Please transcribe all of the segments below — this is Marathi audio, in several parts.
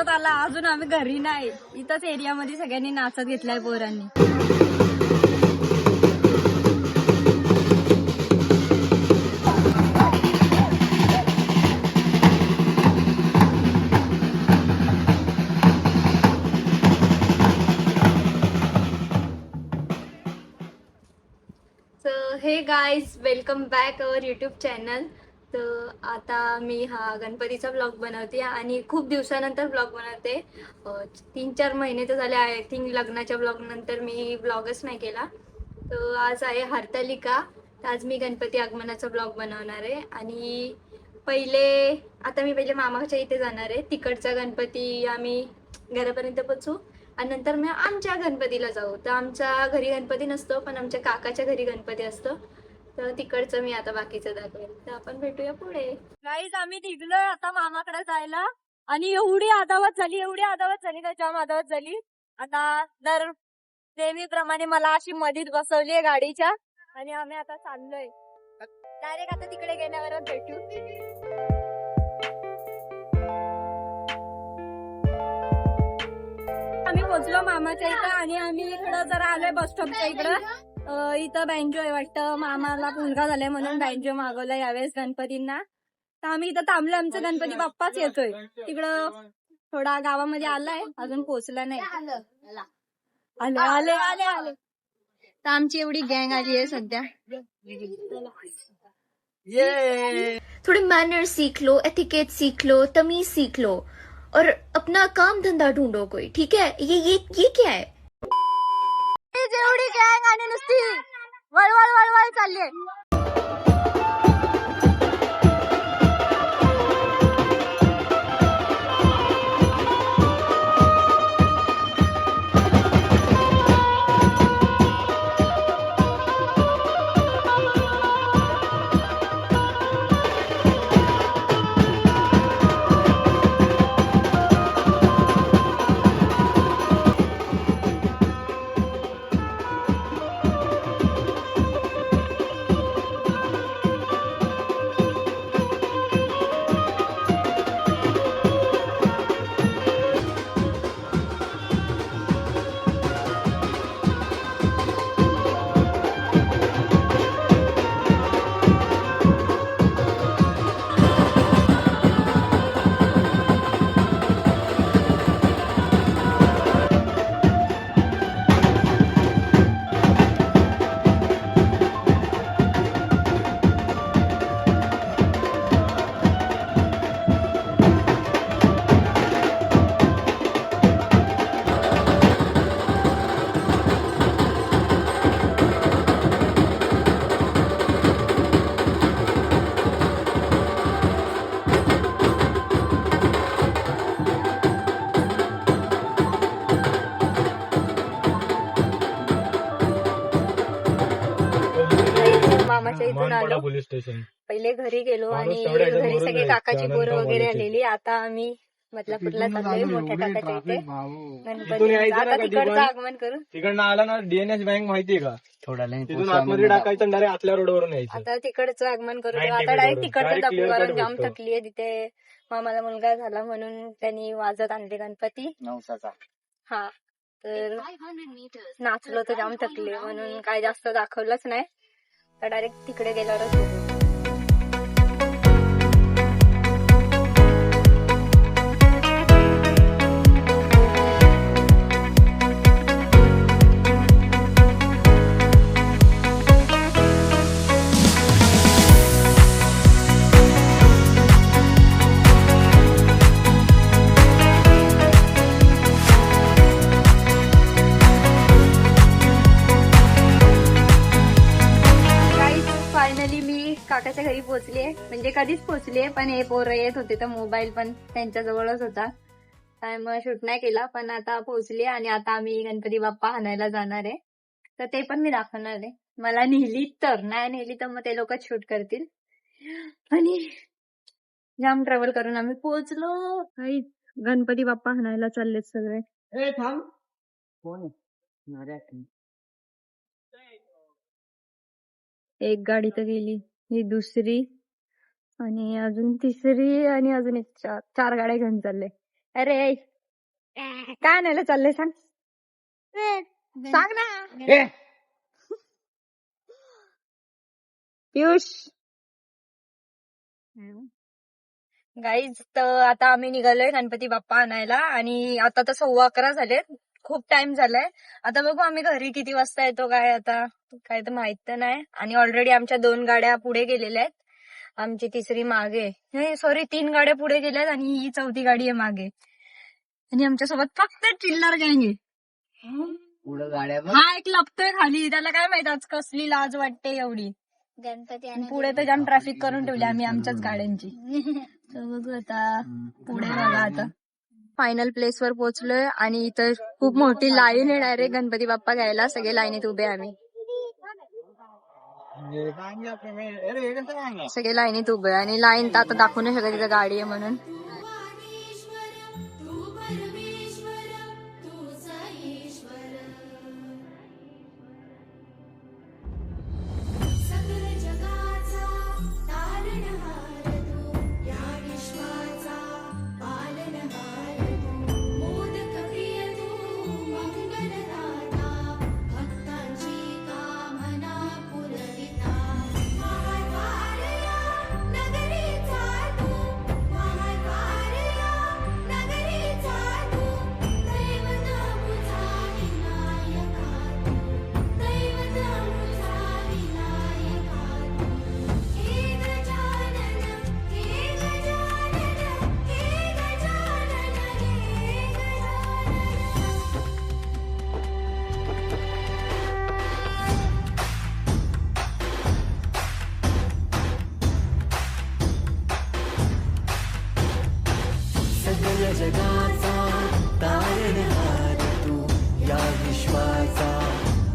नाचत आला. अजून आम्ही घरी नाही, इथंच एरियामध्ये सगळ्यांनी नाचत घेतलाय पोरांनी. हे guys, welcome back our YouTube channel. तर आता मी हा गणपतीचा ब्लॉग बनवते आणि खूप दिवसानंतर ब्लॉग बनवते. 3-4 महिने तर झाले आय थिंक लग्नाच्या ब्लॉग नंतर मी ब्लॉगच नाही केला. तर आज आहे हरतालिका. तर आज मी गणपती आगमनाचा ब्लॉग बनवणार आहे. आणि आता मी पहिले मामाच्या इथे जाणार आहे. तिकडचा गणपती आम्ही घरापर्यंत पोचू आणि नंतर मी आमच्या गणपतीला जाऊ. तर आमच्या घरी गणपती नसतो, पण आमच्या काकाच्या घरी गणपती असतो. तर तिकडचं मी आता बाकीचं दाखवेल. तर आपण भेटूया पुढे. गाईज, आम्ही निघलोय आता मामाकडे जायला आणि एवढी अदावत झाली का जाम अदावत झाली. आता दर नेहमीप्रमाणे मला अशी मधीत बसवलीये गाडीच्या आणि आम्ही आता चाललोय. डायरेक्ट आता तिकडे गेल्यावरच भेटू. आम्ही पोहोचलो मामाच्या इथं आणि आम्ही इकडं जरा आलोय बस स्टॉपच्या इकडं. इथं बँजो आहे वाटतं. मामाला मुलगा झालाय म्हणून बँजो मागवला यावेळेस गणपतींना. तर आम्ही इथं थांबलो. आमचा गणपती बाप्पाच येतोय. तिकडं थोडा गावामध्ये आलाय, अजून पोहोचला नाही. आले. तर आमची एवढी गँग आली आहे सध्या. थोड़े मैनर सीख लो, एथिकेट सीख लो, तमीज सीख लो और अपना काम धंधा ढूंढो कोई. ठीक है, ये क्या है? एवढी गँग आणि नुसती वळवळ चालली. मामाच्या इथून आलो. पोलीस स्टेशन पहिले घरी गेलो आणि घरी सगळे काकाची पोरं वगैरे आलेली. आता आम्ही बदलापूरला चाललोय मोठ्या काकाच्या इथे गणपती. आता तिकडचं आगमन करू. तिकडनं आला ना डीएनएस बँक माहितीये का? थोडा तिथून आतमध्ये टाकायचं डायरेक्ट आतल्या रोडवरून यायचं. आता तिकडचं आगमन करू. आता डायरेक्ट तिकडचं दाखवू, कारण जाम थकलीये. तिथे मामाला मुलगा झाला म्हणून त्यांनी वाजत आणले गणपती नवसाचा. हा, तर नाचलो तर जाम थकले म्हणून काय जास्त दाखवलंच नाही. तर डायरेक्ट तिकडे गेल्यावरच बघू. फायनली मी काकाच्या घरी पोहोचले. म्हणजे कधीच पोहोचले, पण हे पोरं येत होते तर मोबाईल पण त्यांच्या जवळच होता, त्यामुळे शूट नाही केला. पण आता पोहोचले आणि आता आम्ही गणपती बाप्पा आणायला जाणार आहे. तर ते पण मी दाखवणार आहे. मला नेली तर, नाही नेली तर मग ते लोकच शूट करतील. आणि जाम ट्रॅव्हल करून आम्ही पोहोचलो. गणपती बाप्पा आणायला चाललेत सगळे. एक गाडी तर गेली, ही दुसरी आणि अजून तिसरी आणि अजून एक 4 गाड्या घेऊन चालले. अरे काय आणायला चाललंय सांग सांग ना पियुष. गाईज तर आता आम्ही निघालोय गणपती बाप्पा आणायला आणि आता तर 11:15 झालेत. खूप टाइम झालाय. आता बघू आम्ही घरी किती वाजता येतो काय आता काय तर माहित तर नाही. आणि ऑलरेडी आमच्या 2 गाड्या पुढे गेलेल्या आहेत. आमची तिसरी मागे नाही सॉरी 3 गाड्या पुढे गेल्यात आणि ही 4थी गाडी आहे मागे. आणि आमच्यासोबत फक्त चिल्लर गँग आहे. पुढं गाड्या बघ. हा एक लपतोय खाली. त्याला काय माहित आज कसली लाज वाटते एवढी. गणपती पुढे तर जाम ट्रॅफिक करून ठेवली आम्ही आमच्याच गाड्यांची. तर बघू आता पुढे बघा आता फायनल प्लेस वर पोहोचलोय आणि इथं खूप मोठी लाईन आहे डायरेक्ट गणपती बाप्पा घ्यायला. सगळे लाईनीत उभे आम्ही सगळे लाईनीत उभे आणि लाईन तर आता दाखवू नाही शकत तिथं गाडी आहे म्हणून. जगाचा तारणहार तू या विश्वाचा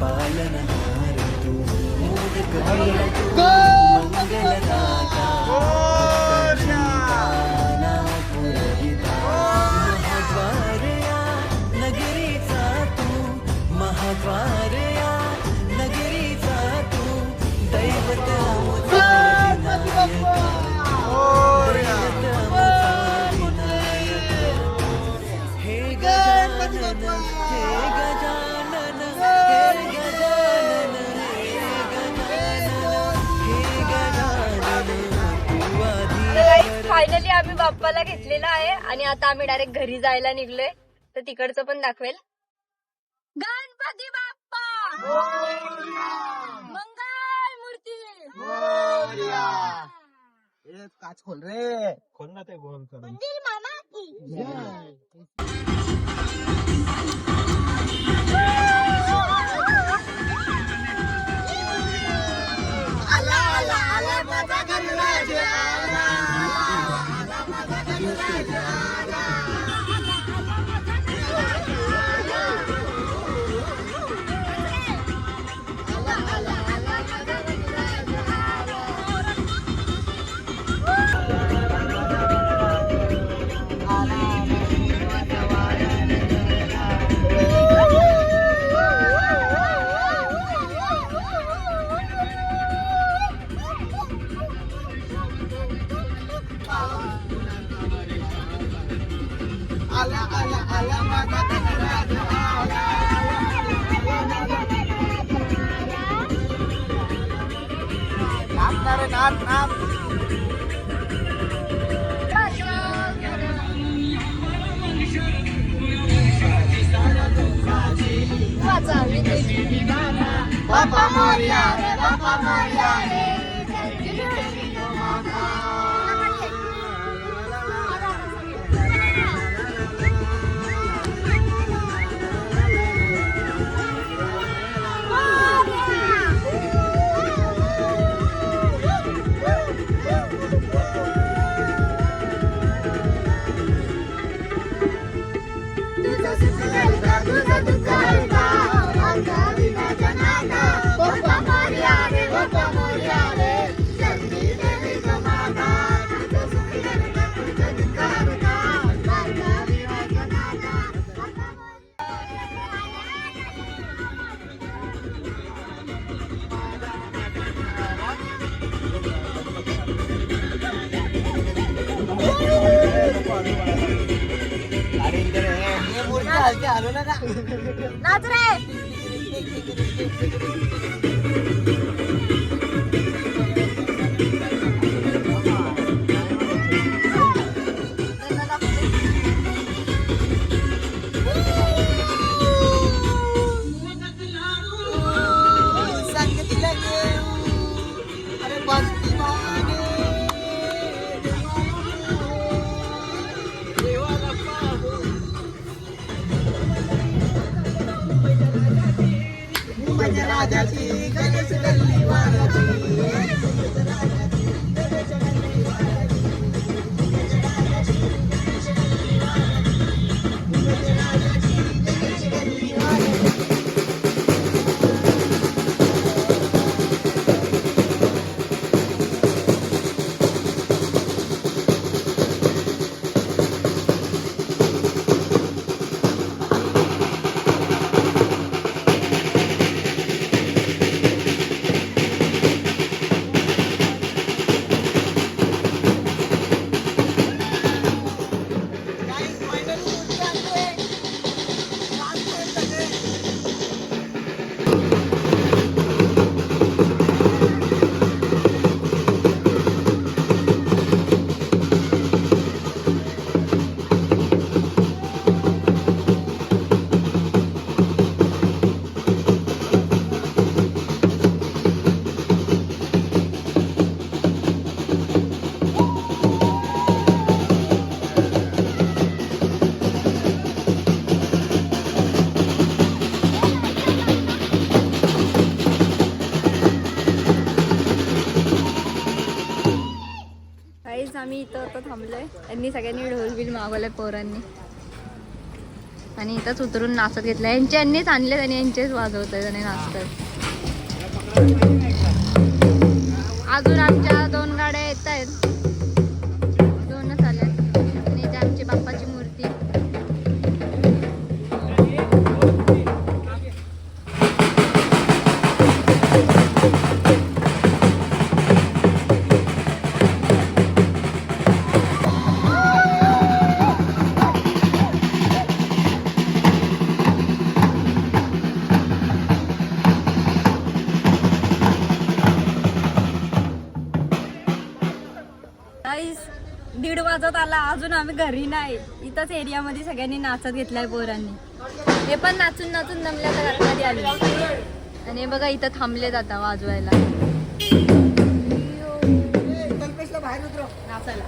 पालनहार तू मोदक प्रिय तू मंगलदाता काना पुरविता महाद्वार या नगरीचा तू महाद्वार या नगरीचा तू दैवत अमुता विनायका दैवत अमुता हे गजानन हे गजानन हे गजानन हे गजानन तू आधी फायनली आम्ही बाप्पाला घेतलेला आहे आणि आता आम्ही डायरेक्ट घरी जायला निघलोय. तर तिकडचं पण दाखवेल. गणपती बाप्पा मंगल मूर्ती काच खोल रे. खोल ना ते गोल करून. Papa Moria, Papa Moria. नाच रे. काहीच आम्ही इथं आता थांबलोय. यांनी सगळ्यांनी ढोल बिल मागवलंय पोरांनी आणि इथंच उतरून नाचत घेतलं. यांनीच आणले आणि यांचेच वाजवत आणि नाचतात. अजून आमच्या 2 गाड्या येत आहेत. 2च आल्यात आणि इथे आमची बाप्पाची मूर्ती. गाईस 1:30 वाजत आला, अजून आम्ही घरी नाही. इथंच एरियामध्ये सगळ्यांनी नाचत घेतलाय पोरांनी. हे पण नाचून नाचून दमल्या तर आतमध्ये आले आणि हे बघा इथं थांबले जाता वाजवायला नाचायला.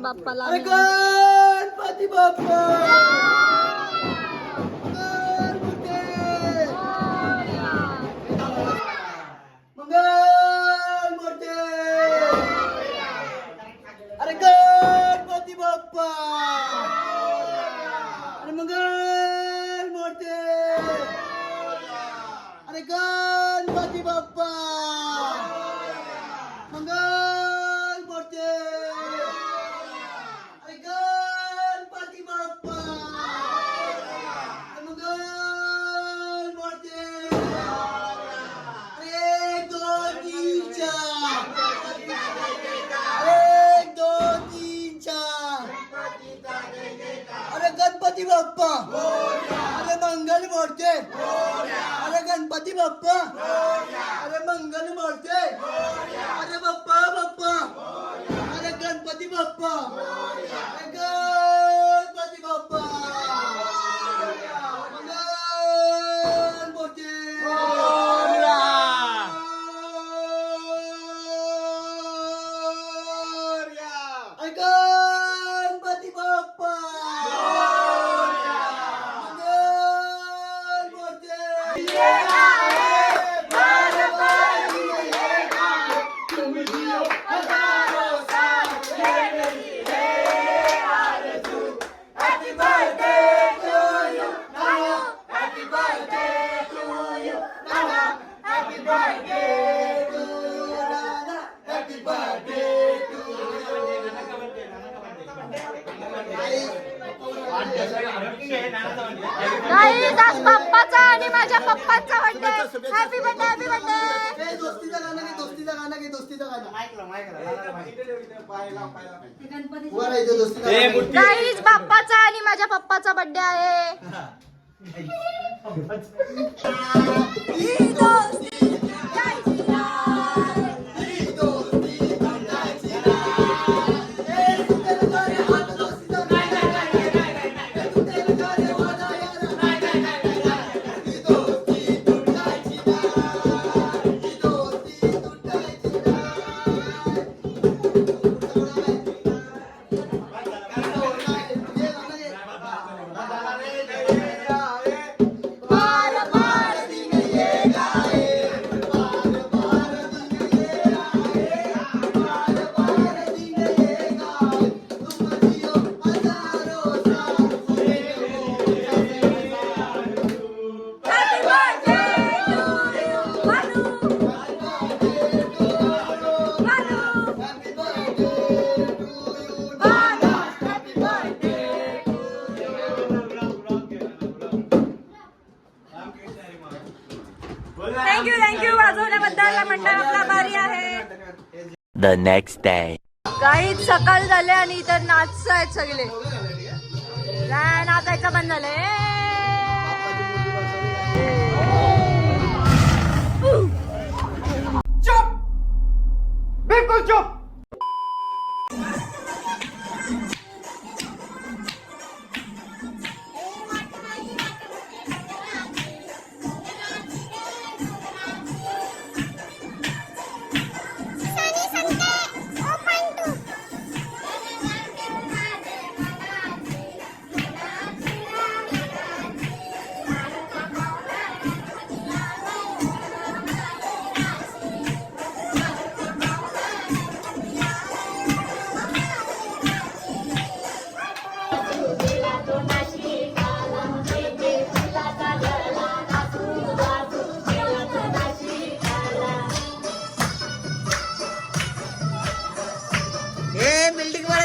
बाप्पाला अरे गणपती बाप्पा मंगल मूर्ती अरे गणपती बाप्पा अरे मंगल मूर्ती अरे गणपती बाप्पा मंगल मूर्ती अरे गणपती बाप्पा मंगल मूर्ती अरे 1 2 3 4 1 2 3 4 अरे गणपती बाप्पा अरे मंगल मूर्ती अरे गणपती बाप्पा अरे मंगल मूर्ती अरे बाप्पा बाप्पा अरे गणपती बाप्पा अरे गणपती बाप्पा मंगल मूर्ती अरे गणपती बाप्पा मंगल मूर्ती गाईज आज पप्पाचा आणि माझ्या पप्पांचा birthday. Happy birthday happy birthday. दोस्तीचं गाणं घे दोस्तीचं गाणं घे दोस्तीचं गाणं वर आहे ते दोस्तीचं गाणं घे. गाईज बाप्पाचा आणि माझ्या पप्पाचा बर्थडे आहे. थँक्यू वाजवण्याबद्दल मंडळ आपला भारी आहे. The next day. गाईज सकाळ झाले आणि इतर नाचत आहेत सगळे. नाचायचं बंद झालंय. चुप बिल्कुल चुप.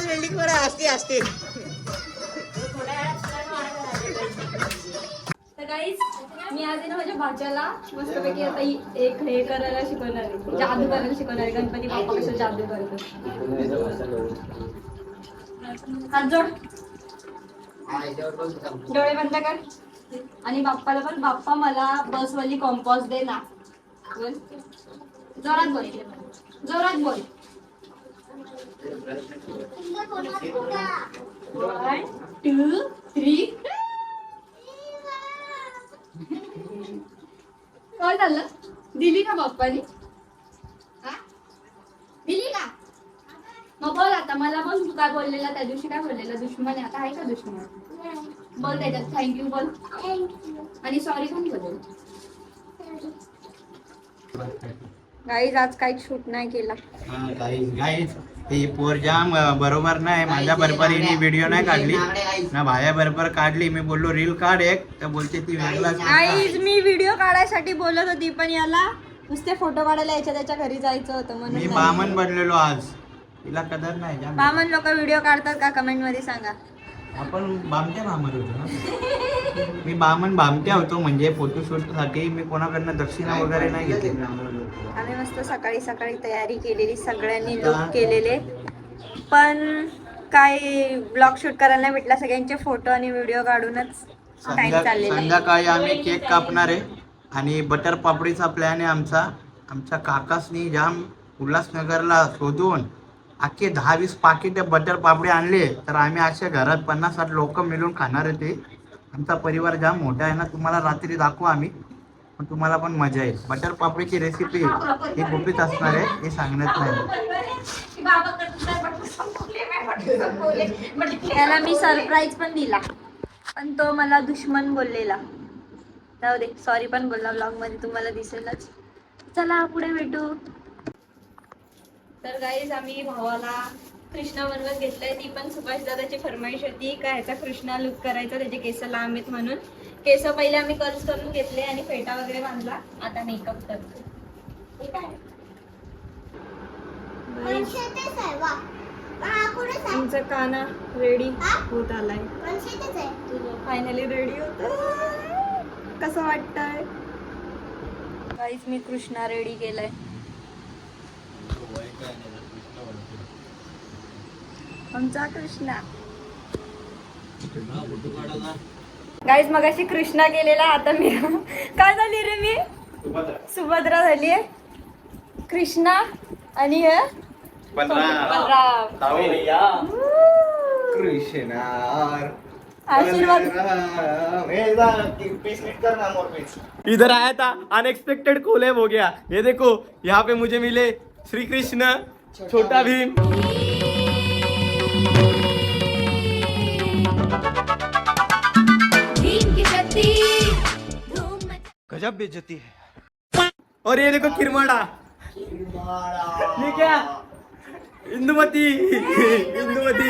बिल्डिंग वर असते असते. तर गाईज मी आज ना माझ्या भाच्याला मस्तपैकी आता एक हे करायला शिकवणार आहे, जादू करायला शिकवणार आहे. गणपती बाप्पा कसं जादू करतो. हात जोड, डोळे बंद कर आणि बाप्पाला पण बाप्पा मला बसवाली कॉम्पॉस दे ना. बोल जोरात बोल, जोरात बोल. 1 2 3 काय झालं? दिली का बाप्पानी? दिली का? मग बोल आता मला पण काय बोललेला त्या दिवशी, काय बोललेला? दुश्मन आहे. आता आहे का दुश्मन? बोल त्याच्यात थँक्यू बोल. आणि सॉरी पण बोल. गाईज आज काहीच शूट नाही केला. गाईज ही पोर जाम बरोबर नाही. माझ्या बरोबरीने व्हिडिओ नाही काढली ना, भाया बरोबर काढली. मी बोललो रील काढ एक, तर बोलते ती वेगळाच. गाईज मी व्हिडिओ काढायसाठी बोलत होती, पण याला नुसते फोटो काढायला यायच्या त्याच्या घरी जायचं होतं मी म्हणून. बामण बनलेलो आज. तिला कदर नाही जाम. बामण लोक व्हिडिओ काढतात का? कमेंट मध्ये सांगा. आपण बामट्या बामण होतो ना. मी बामट्या होतो, म्हणजे फोटोशूट साठी मी कोणाकडनं दक्षिणा वगैरे नाही घेतली. आम्ही मस्त सकाळी सकाळी तयारी केलेली, सगळ्यांनी लुक केलेले, पण काय ब्लॉग शूट करायला नाही भेटला. सगळ्यांचे फोटो आणि व्हिडिओ काढूनच टाइम चाललेला. संध्याकाळी आम्ही केक कापणार आहे आणि बटर पापडीचा प्लॅन आहे आमचा. आमच्या काकासनी जाम उल्हासनगरला शोधून अख्खे 10-20 पाकिट बटर पापडी आणले, तर आम्ही अशा घरात 50-60 लोक मिळून खाणार आहे. ते आमचा परिवार जाम मोठा आहे ना, तुम्हाला रात्री दाखवू आम्ही, पण तुम्हाला पण मजा येईल. बटर पापडीची रेसिपी ही गुपित असणार आहे, हे सांगण्यात नाही. त्याला मी सरप्राईज पण दिला, पण तो मला दुश्मन बोललेला. जाऊ दे, सॉरी पण बोलला. ब्लॉग मध्ये तुम्हाला दिसेलच. चला पुढे भेटू. तर गाईज आम्ही भावाला कृष्णा बनवत घेतलाय. ती पण सुभाष दादाची फरमाईश होती का ह्याचा कृष्णा लुक करायचा, त्याचे केस लांब आहेत म्हणून. केस पहिले आम्ही कर्ल्स करून घेतले आणि फेटा वगैरे बांधला. आता मेकअप करतो. ठीक आहे. तुमचा काना रेडी होत आलाय. फायनली रेडी होत. कसं वाटतंय गाईज? मी कृष्णा रेडी केलाय. आमचा कृष्णा. गाईज मगाशी कृष्णा गेलेला, आता मी काय झाली रे? मी सुभद्रा झाली. कृष्णा आणि हे बलराम. आशीर्वाद. इधर आया था, अनएक्सपेक्टेड कोलैब हो गया. ये देखो यहाँ पे मुझे मिले श्री कृष्ण, छोटा भीम. गजब बेइज्जती है. और ये देखो किरमाड़ा. ये क्या? इंदुमती. इंदुमती.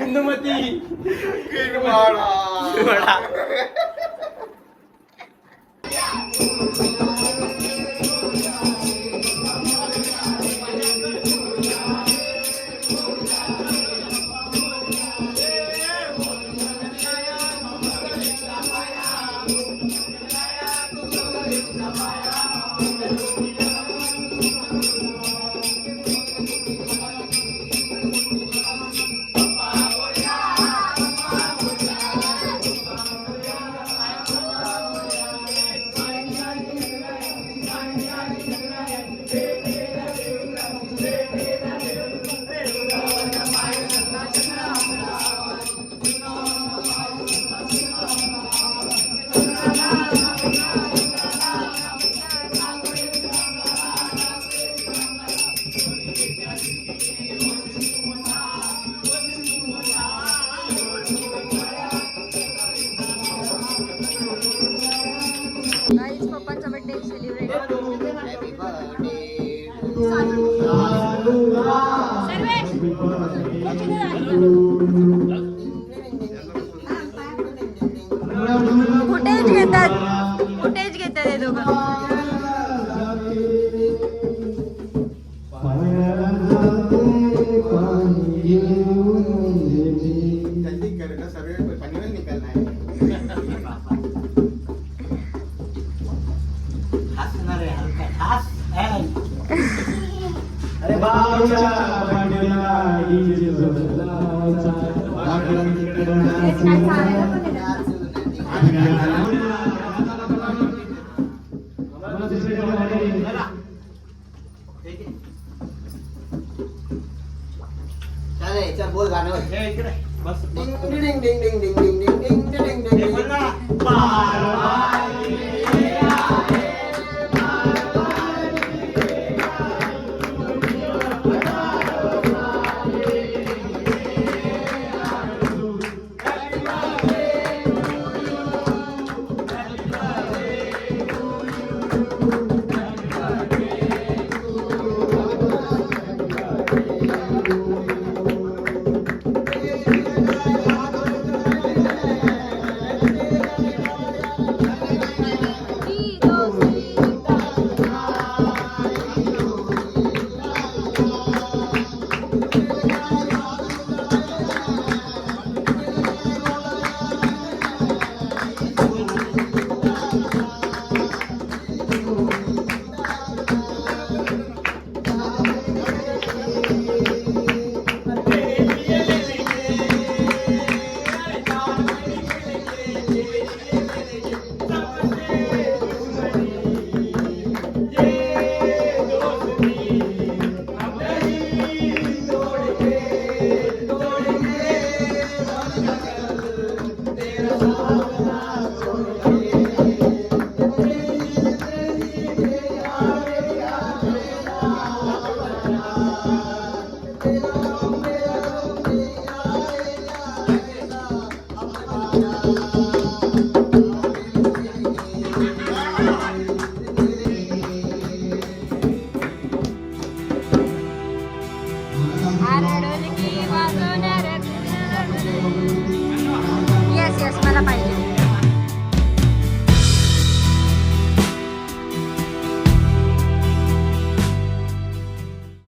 इंदुमती. किरमाड़ा. पप्पांचा बर्थडे सेलिब्रेट. फुटेज घेतात हे दोघं. चल बोल गाणं. बस. डिंग डिंग डिंग डिंग डिंग डिंग डिंग डिंग डिंग डिंग डिंग.